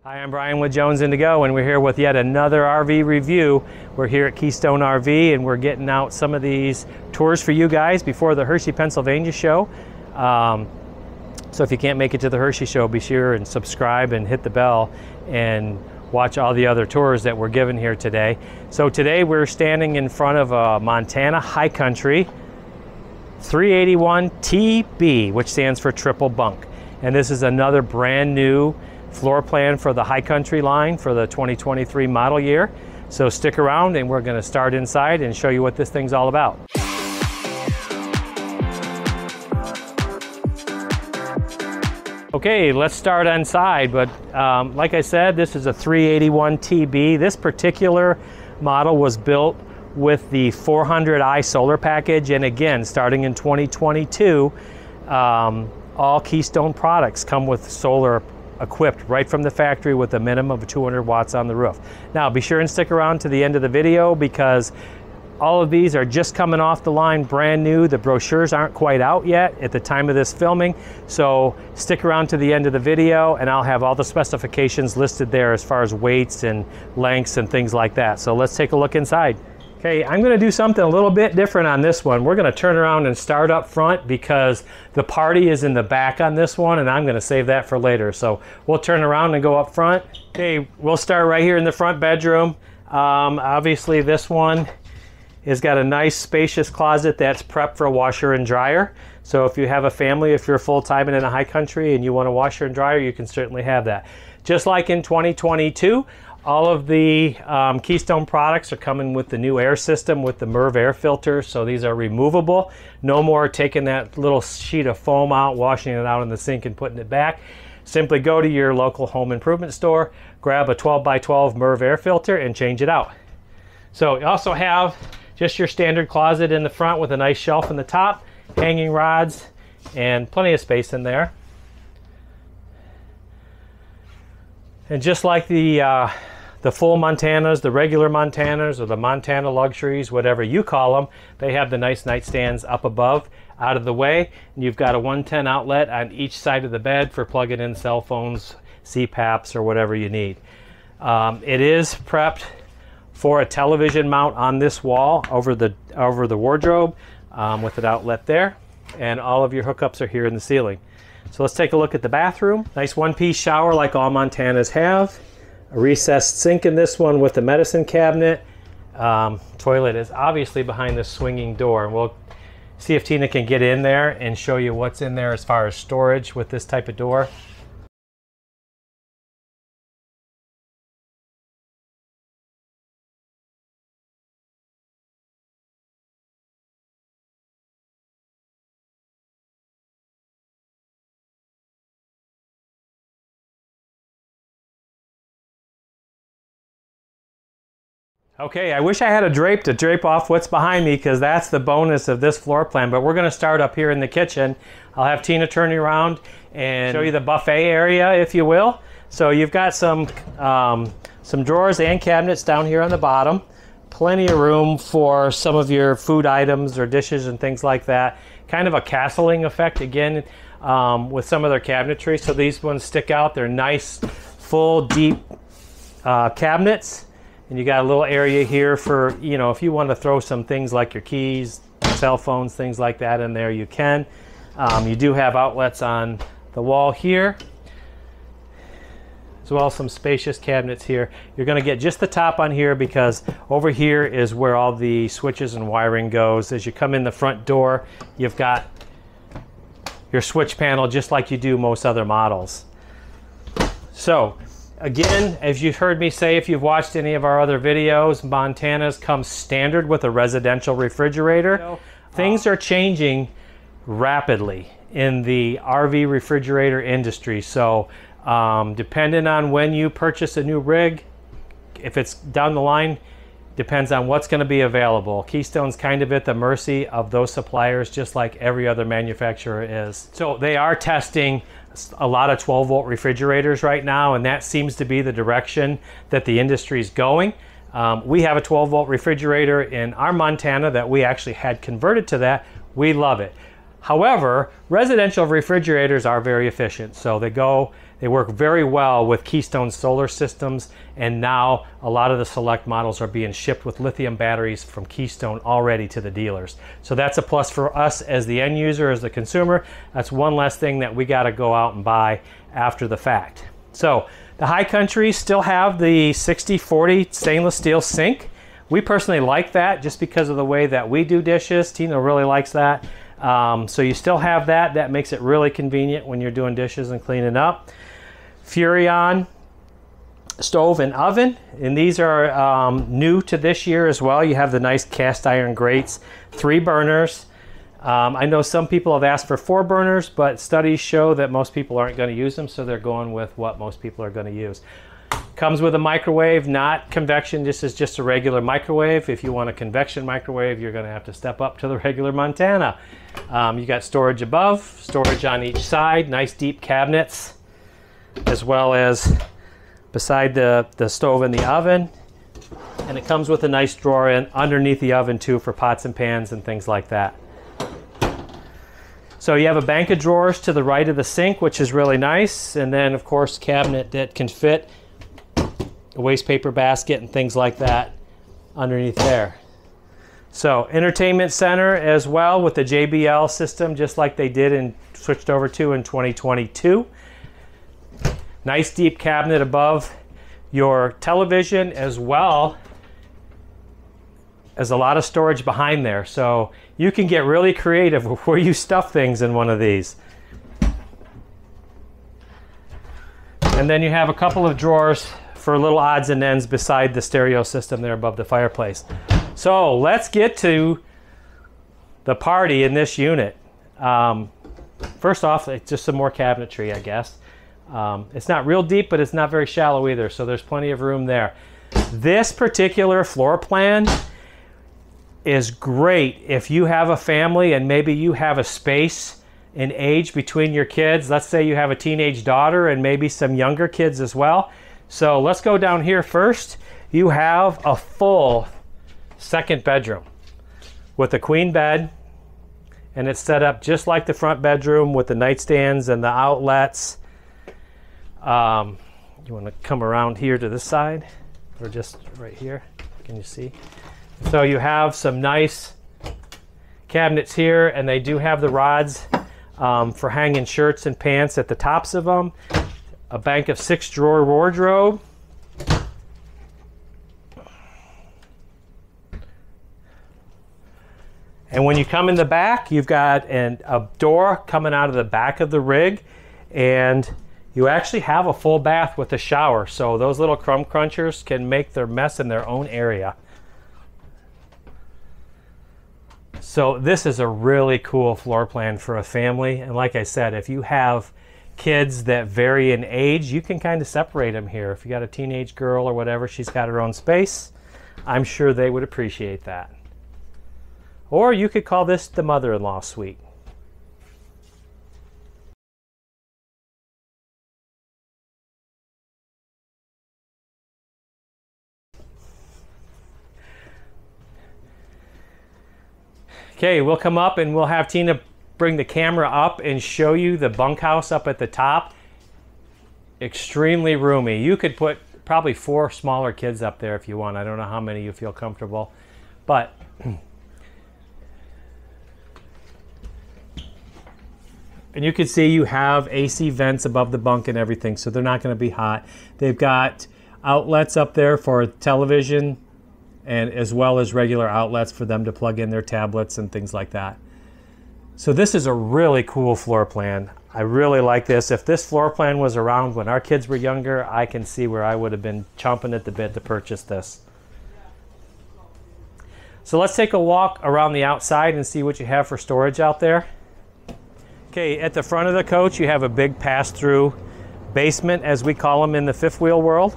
Hi, I'm Brian with Jones and To Go, and we're here with yet another RV review. We're here at Keystone RV, and we're getting out some of these tours for you guys before the Hershey, Pennsylvania show. So if you can't make it to the Hershey show, be sure and subscribe and hit the bell and watch all the other tours that we're given here today. So today we're standing in front of a Montana High Country 381 TB, which stands for triple bunk. And this is another brand new floor plan for the High Country line for the 2023 model year. So stick around and we're going to start inside and show you what this thing's all about. Okay, let's start inside, but like I said, this is a 381 TB. This particular model was built with the 400i solar package, and again, starting in 2022, all Keystone products come with solar equipped right from the factory with a minimum of 200 watts on the roof. Now be sure and stick around to the end of the video because all of these are just coming off the line brand new. The brochures aren't quite out yet at the time of this filming, so stick around to the end of the video and I'll have all the specifications listed there as far as weights and lengths and things like that. So let's take a look inside. Okay, I'm going to do something a little bit different on this one. We're going to turn around and start up front because the party is in the back on this one, and I'm going to save that for later. So we'll turn around and go up front. Okay, we'll start right here in the front bedroom. Obviously this one has got a nice spacious closet that's prepped for a washer and dryer. So if you have a family, if you're full-time and in a high country and you want a washer and dryer, you can certainly have that. Just like in 2022, all of the Keystone products are coming with the new air system with the MERV air filter, so these are removable. No more taking that little sheet of foam out, washing it out in the sink and putting it back. Simply go to your local home improvement store, grab a 12x12 MERV air filter and change it out. So you also have just your standard closet in the front with a nice shelf in the top, hanging rods, and plenty of space in there. And just like the full Montanas, the regular Montanas, or the Montana Luxuries, whatever you call them, they have the nice nightstands up above, out of the way. And you've got a 110 outlet on each side of the bed for plugging in cell phones, CPAPs, or whatever you need. It is prepped for a television mount on this wall over the wardrobe with an outlet there. And all of your hookups are here in the ceiling. So let's take a look at the bathroom. Nice one-piece shower like all Montanas have. A recessed sink in this one with the medicine cabinet. Toilet is obviously behind this swinging door. And we'll see if Tina can get in there and show you what's in there as far as storage with this type of door. Okay, I wish I had a drape to drape off what's behind me because that's the bonus of this floor plan, but we're going to start up here in the kitchen. I'll have Tina turn you around and show you the buffet area, if you will. So you've got some drawers and cabinets down here on the bottom. Plenty of room for some of your food items or dishes and things like that. Kind of a castling effect again with some of their cabinetry. So these ones stick out. They're nice, full, deep cabinets. And you got a little area here for, you know, if you want to throw some things like your keys, cell phones, things like that in there, you can. You do have outlets on the wall here, as well as some spacious cabinets here. You're going to get just the top on here because over here is where all the switches and wiring goes. As you come in the front door, you've got your switch panel just like you do most other models. So again, as you've heard me say, if you've watched any of our other videos, Montanas come standard with a residential refrigerator. Things are changing rapidly in the RV refrigerator industry. So depending on when you purchase a new rig, if it's down the line, depends on what's going to be available. Keystone's kind of at the mercy of those suppliers, just like every other manufacturer is. So they are testing a lot of 12-volt refrigerators right now, and that seems to be the direction that the industry is going. We have a 12-volt refrigerator in our Montana that we actually had converted to that. We love it. However, residential refrigerators are very efficient, so they go They work very well with Keystone solar systems, and now a lot of the select models are being shipped with lithium batteries from Keystone already to the dealers. So that's a plus for us as the end user, as the consumer. That's one less thing that we got to go out and buy after the fact. So the High Country still have the 60/40 stainless steel sink. We personally like that just because of the way that we do dishes. Tina really likes that. So you still have that. That makes it really convenient when you're doing dishes and cleaning up. Furrion stove and oven, and these are new to this year as well. You have the nice cast iron grates, 3 burners. I know some people have asked for 4 burners, but studies show that most people aren't going to use them, so they're going with what most people are going to use. Comes with a microwave, not convection. This is just a regular microwave. If you want a convection microwave, you're going to have to step up to the regular Montana. You got storage above, storage on each side, nice deep cabinets, as well as beside the stove and the oven. And it comes with a nice drawer underneath the oven too for pots and pans and things like that. So you have a bank of drawers to the right of the sink, which is really nice. And then of course cabinet that can fit a waste paper basket and things like that underneath there. So entertainment center as well with the JBL system, just like they did and switched over to in 2022. Nice deep cabinet above your television, as well as a lot of storage behind there. So you can get really creative with where you stuff things in one of these. And then you have a couple of drawers for little odds and ends beside the stereo system there above the fireplace. So let's get to the party in this unit. First off, it's just some more cabinetry, I guess. It's not real deep, but it's not very shallow either, so there's plenty of room there. This particular floor plan is great if you have a family and maybe you have a space in age between your kids. Let's say you have a teenage daughter and maybe some younger kids as well. So let's go down here first. You have a full second bedroom with a queen bed, and it's set up just like the front bedroom with the nightstands and the outlets. You want to come around here to this side, or just right here? Can you see? So you have some nice cabinets here, and they do have the rods for hanging shirts and pants at the tops of them. A bank of 6-drawer wardrobe. And when you come in the back, you've got a door coming out of the back of the rig, and you actually have a full bath with a shower. So those little crumb crunchers can make their mess in their own area. So this is a really cool floor plan for a family. And like I said, if you have kids that vary in age, you can kind of separate them here. If you got a teenage girl or whatever, she's got her own space. I'm sure they would appreciate that. Or you could call this the mother-in-law suite. Okay, we'll come up and we'll have Tina bring the camera up and show you the bunkhouse up at the top. Extremely roomy. You could put probably 4 smaller kids up there if you want. I don't know how many you feel comfortable, but and you can see you have AC vents above the bunk and everything, so they're not going to be hot. They've got outlets up there for television, and as well as regular outlets for them to plug in their tablets and things like that. So this is a really cool floor plan. I really like this. If this floor plan was around when our kids were younger, I can see where I would have been chomping at the bit to purchase this. So let's take a walk around the outside and see what you have for storage out there. Okay, at the front of the coach, you have a big pass-through basement, as we call them in the fifth wheel world.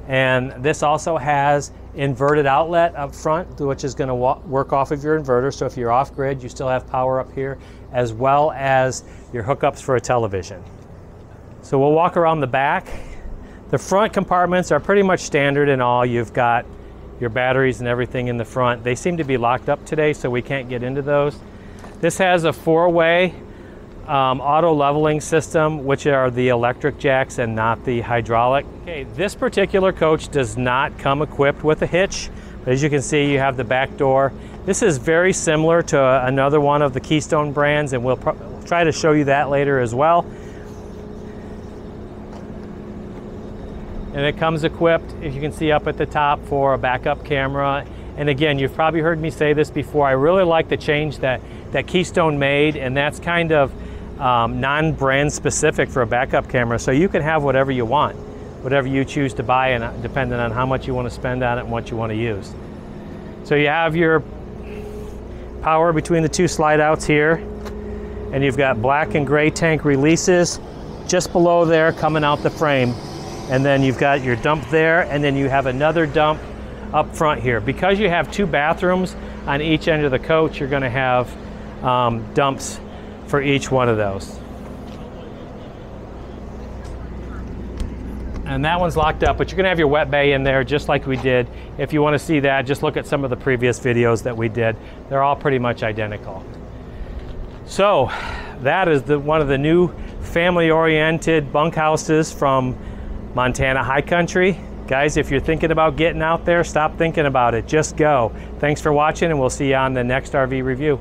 And this also has inverted outlet up front, which is going to work off of your inverter. So if you're off grid, you still have power up here, as well as your hookups for a television. So we'll walk around the back. The front compartments are pretty much standard in all. You've got your batteries and everything in the front. They seem to be locked up today, so we can't get into those. This has a 4-way auto leveling system, which are the electric jacks and not the hydraulic. Okay, this particular coach does not come equipped with a hitch. But as you can see, you have the back door. This is very similar to another one of the Keystone brands, and we'll try to show you that later as well. And it comes equipped, if you can see up at the top, for a backup camera. And again, you've probably heard me say this before, I really like the change that Keystone made, and that's kind of non-brand specific for a backup camera. So you can have whatever you want, whatever you choose to buy, and depending on how much you want to spend on it and what you want to use. So you have your power between the two slide outs here, and you've got black and gray tank releases just below there coming out the frame. And then you've got your dump there, and then you have another dump up front here. Because you have two bathrooms on each end of the coach, you're going to have dumps for each one of those. And that one's locked up, but you're going to have your wet bay in there just like we did. If you want to see that, just look at some of the previous videos that we did. They're all pretty much identical. So that is one of the new family-oriented bunkhouses from Montana High Country. Guys, if you're thinking about getting out there, stop thinking about it. Just go. Thanks for watching, and we'll see you on the next RV review.